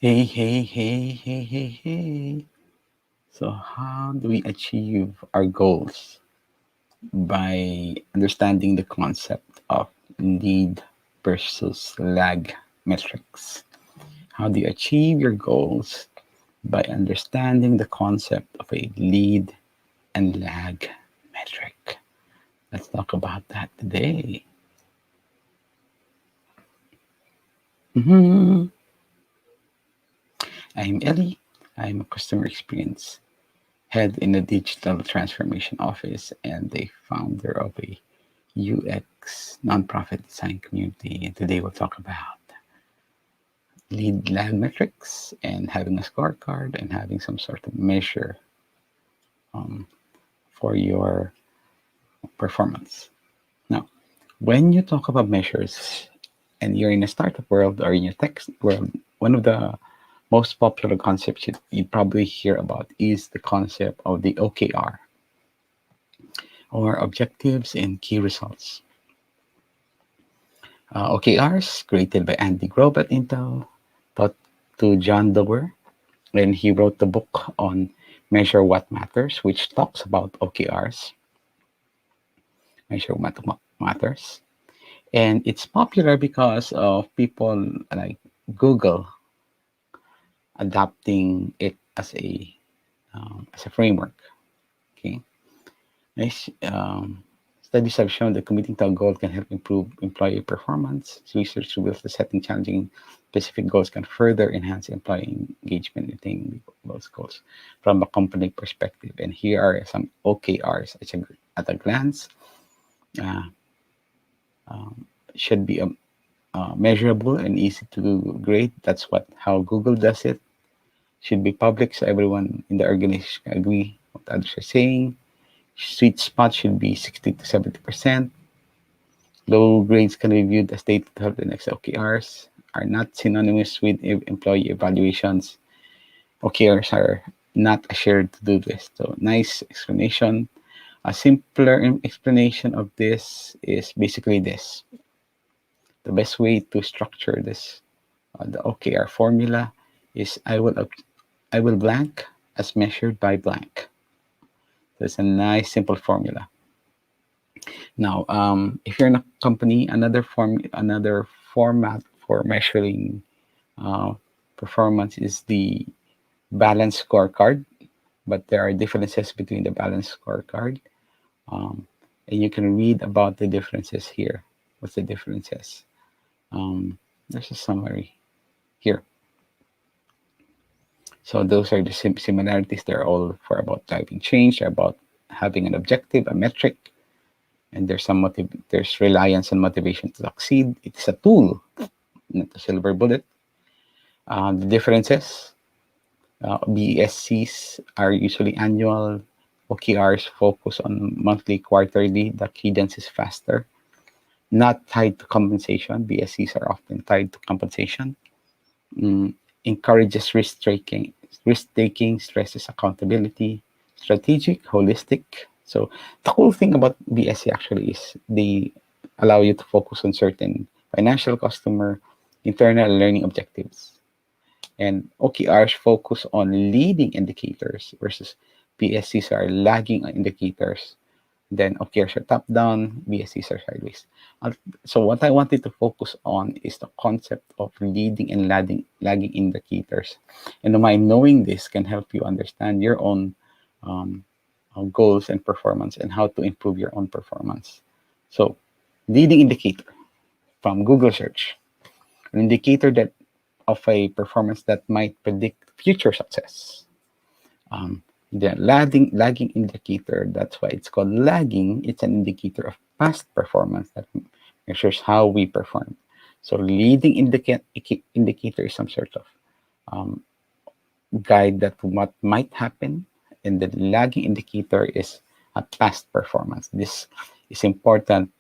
Hey. So, how do we achieve our goals? By understanding the concept of lead versus lag metrics. How do you achieve your goals? By understanding the concept of a lead and lag metric. Let's talk about that today. Mhm. I'm Ellie. I'm a customer experience head in a digital transformation office and the founder of a UX nonprofit design community. And today we'll talk about lead lag metrics and having a scorecard and having some sort of measure um, for your performance. Now, when you talk about measures and you're in a startup world or in your tech world, one of the most popular concepts you probably hear about is the concept of the OKR, or objectives and key results. OKRs, created by Andy Grove at Intel, taught to John Doerr when he wrote the book on Measure What Matters, which talks about OKRs, Measure What Matters. And it's popular because of people like Google adopting it as a framework. Okay. Nice. Studies have shown that committing to a goal can help improve employee performance. Research reveals that setting challenging specific goals can further enhance employee engagement in attaining those goals from a company perspective. And here are some OKRs at a glance. Uh, should be measurable and easy to grade. That's how Google does it. Should be public so everyone in the organization can agree what others are saying. Sweet spot should be 60 to 70%. Low grades can be viewed as data to help the next OKRs, are not synonymous with employee evaluations. OKRs are not a shared to-do list. So nice explanation. A simpler explanation of this is basically this. The best way to structure this, the OKR formula is I will blank as measured by blank. So it's a nice simple formula. Now, if you're in a company, another format for measuring uh, performance is the Balance Scorecard, but there are differences between the Balance Scorecard, and you can read about the differences here. What's the differences? There's a summary here. So those are the similarities. They're all for about driving change. They're about having an objective, a metric, and there's reliance and motivation to succeed. It's a tool, not a silver bullet. The differences: BSCs are usually annual. OKRs focus on monthly, quarterly. The cadence is faster, not tied to compensation. BSCs are often tied to compensation. Encourages risk taking, stresses accountability, strategic, holistic. So the cool thing about BSC actually is they allow you to focus on certain financial, customer, internal learning objectives. And OKRs focus on leading indicators versus BSCs are lagging indicators. Then OKRs are top down, BSCs are sideways. So what I wanted to focus on is the concept of leading and lagging indicators. And by knowing this can help you understand your own um, goals and performance and how to improve your own performance. So leading indicator from Google search, an indicator that of a performance that might predict future success. Um, the lagging indicator, that's why it's called lagging. It's an indicator of past performance that measures how we perform. So leading indicator is some sort of um, guide that what might happen, and the lagging indicator is a past performance. This is important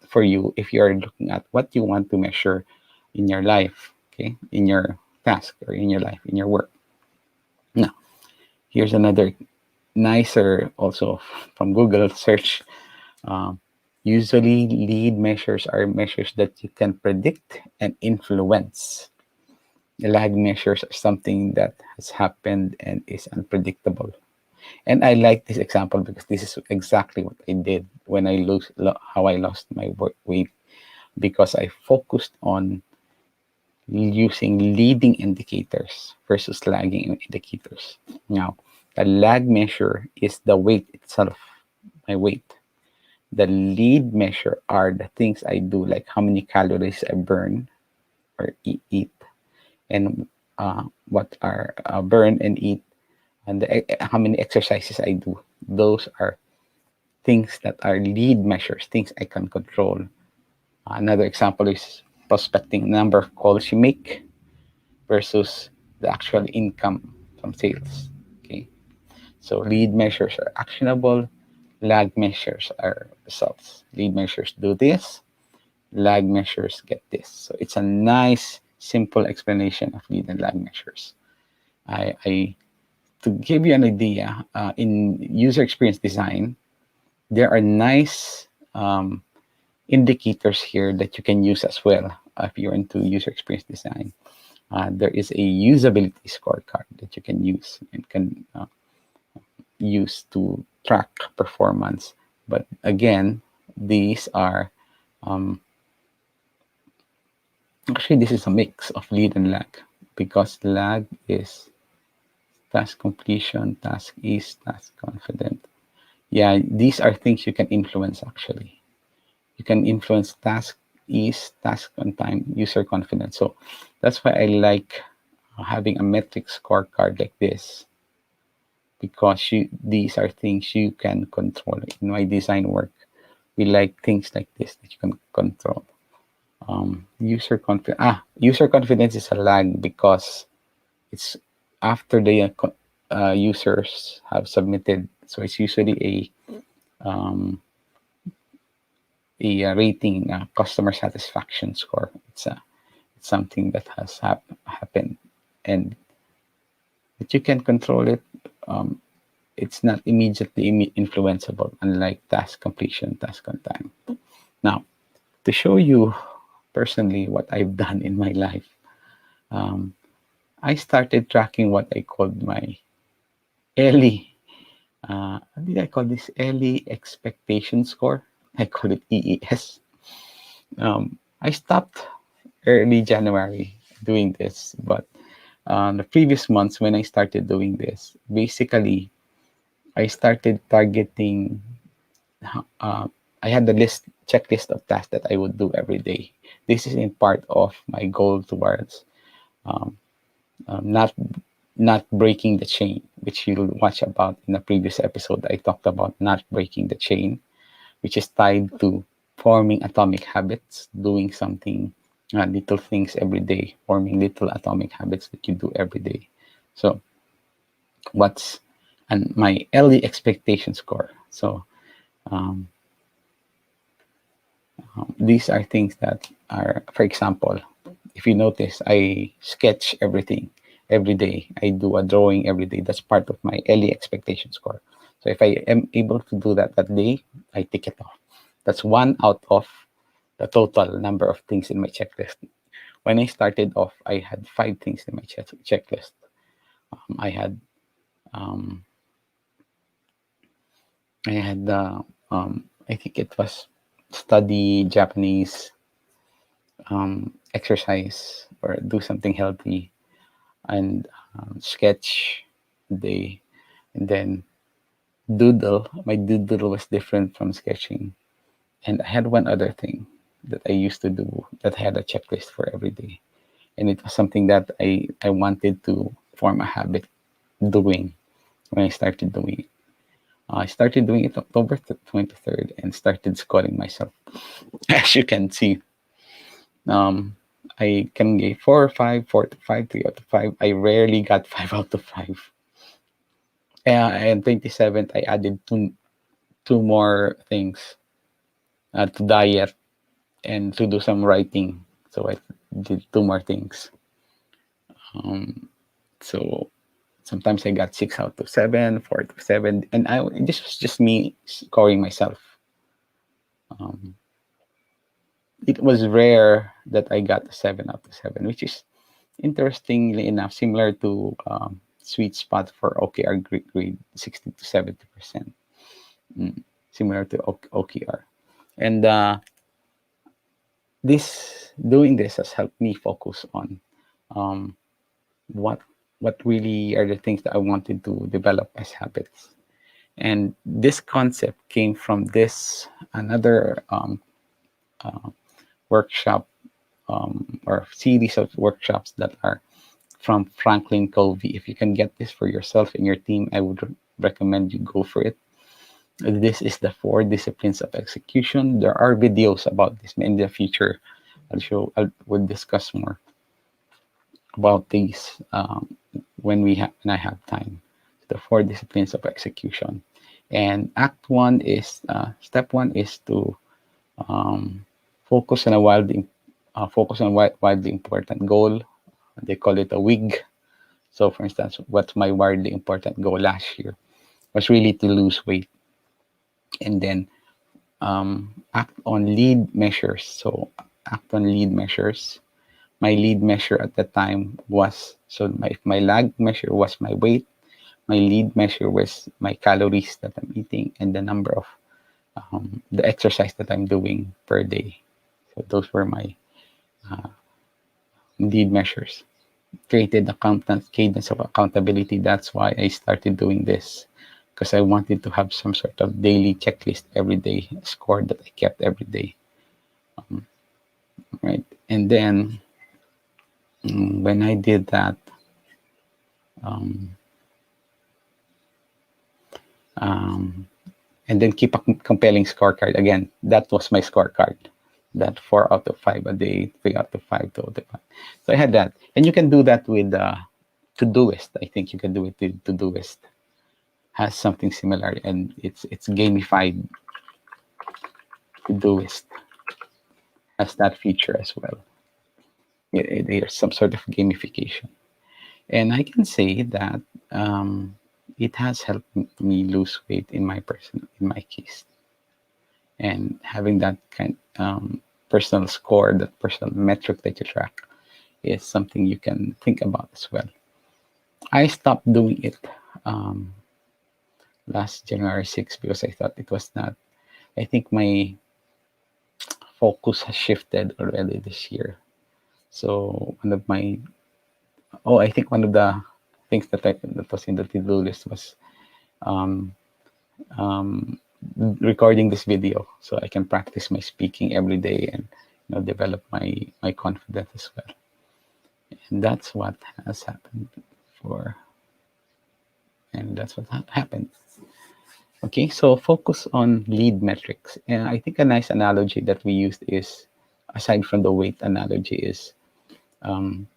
for you if you are looking at what you want to measure in your life, okay, in your task or in your life, in your work. Now, here's another nicer also from Google search. Um, Usually, lead measures are measures that you can predict and influence. lag measures are something that has happened and is unpredictable. And I like this example because this is exactly what I did when I how I lost my weight, because I focused on using leading indicators versus lagging indicators. Now, the lag measure is the weight itself, my weight. The lead measure are the things I do, like how many calories I burn or eat, and what are burn and eat, and how many exercises I do. Those are things that are lead measures, things I can control. Another example is prospecting, number of calls you make versus the actual income from sales. Okay, so lead measures are actionable, lag measures are results. Lead measures do this, lag measures get this. So it's a nice, simple explanation of lead and lag measures. I To give you an idea, in user experience design, there are nice indicators here that you can use as well if you're into user experience design. There is a usability scorecard that you can use and can use to track performance. But again, these are actually, this is a mix of lead and lag, because lag is task completion, task ease, task confident. Yeah, these are things you can influence actually. You can influence task ease, task on time, user confidence. So that's why I like having a metric scorecard like this, because these are things you can control. In my design work, we like things like this that you can control. User confidence is a lag because it's after the users have submitted. So it's usually a rating, customer satisfaction score. It's something that has happened, and that you can control it. It's not immediately influenceable, unlike task completion, task on time. Now, to show you personally what I've done in my life, I started tracking what I called my early, what did I call this? Early expectation score. I call it EES. I stopped early January doing this, but the previous months when I started doing this, basically I started targeting. Uh, I had the checklist of tasks that I would do every day. This is in part of my goal towards um, not breaking the chain, which you'll watch about in the previous episode. I talked about not breaking the chain, which is tied to forming atomic habits, doing something, little things every day, forming little atomic habits that you do every day. So what's and my early expectation score. So um, these are things that are, for example, if you notice, I sketch everything every day. I do a drawing every day. That's part of my early expectation score. So if I am able to do that day, I tick it off. That's one out of the total number of things in my checklist. When I started off, I had 5 things in my checklist. I had um, I think it was study Japanese, exercise or do something healthy, and sketch day, and then doodle. My doodle was different from sketching, and I had one other thing that I used to do that I had a checklist for every day, and it was something that I wanted to form a habit doing when I started doing it. I started doing it October 23rd and started scoring myself. As you can see, um, I can get 4 or 5, 4 to 5, 3 out of 5. I rarely got 5 out of 5. And 27th, I added two more things, to diet and to do some writing. So I did 2 more things. So sometimes I got 6 out of 7, 4 to 7, and this was just me scoring myself. It was rare that I got a 7 out of 7, which is interestingly enough, similar to sweet spot for OKR grade 60 to 70%. Mm, similar to OKR. And doing this has helped me focus on um, what really are the things that I wanted to develop as habits. And this concept came from this another uh, workshop or series of workshops that are from Franklin Covey. If you can get this for yourself and your team, I would recommend you go for it. This is the 4 disciplines of execution. There are videos about this in the future. We'll discuss more about these when I have time. The 4 disciplines of execution, and step one is to um, focus on a widely important goal. They call it a WIG. So, for instance, what's my widely important goal last year was really to lose weight, and then act on lead measures. So, act on lead measures. My lead measure at the time was my lag measure was my weight. My lead measure was my calories that I'm eating and the number of the exercise that I'm doing per day. So those were my lead measures. Created a cadence of accountability. That's why I started doing this, because I wanted to have some sort of daily checklist every day, score that I kept every day. Right. And then when I did that, um, um, and then keep a compelling scorecard. Again, that was my scorecard. That 4 out of 5 a day, 3 out of 5, 2 out of 5. So I had that, and you can do that with Todoist. I think you can do it with Todoist. Has something similar, and it's gamified. Todoist has that feature as well. There's some sort of gamification, and I can say that it has helped me lose weight in my case. And having that personal score, that personal metric that you track, is something you can think about as well. I stopped doing it um, last January 6th because I thought it was not. I think my focus has shifted already this year. So I think one of the things that was in the to-do list was um, um, recording this video so I can practice my speaking every day and develop my confidence as well. And that's what has happened for and that's what happened. Okay, so focus on lead metrics. And I think a nice analogy that we used is, aside from the weight analogy, is um,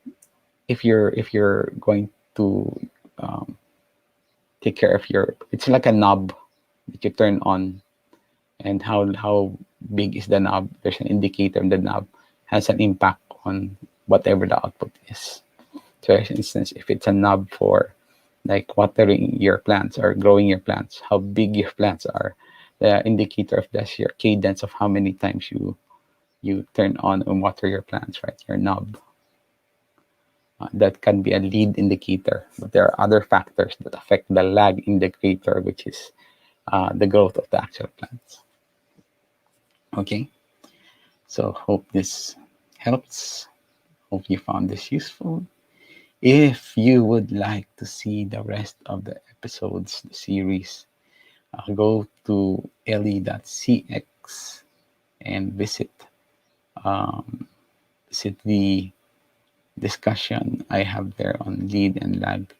if you're going to um, take care of it's like a knob that you turn on, and how big is the knob. There's an indicator, and the knob has an impact on whatever the output is. So, for instance, if it's a knob for like watering your plants or growing your plants, how big your plants are, the indicator of that's your cadence of how many times you turn on and water your plants, right? Your knob. That can be a lead indicator, but there are other factors that affect the lag indicator, which is the growth of the actual plants. Okay, so hope this helps. Hope you found this useful. If you would like to see the rest of the episodes, the series, go to le.cx and um, visit the discussion I have there on lead and lag,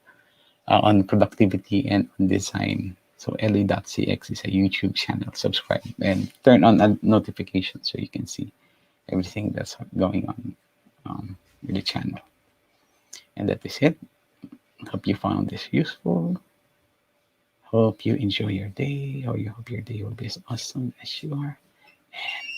on productivity and on design. So le.cx is a YouTube channel. Subscribe and turn on a notification so you can see everything that's going on with the channel. And that is it. Hope you found this useful. Hope you enjoy your day, or you hope your day will be as awesome as you are. And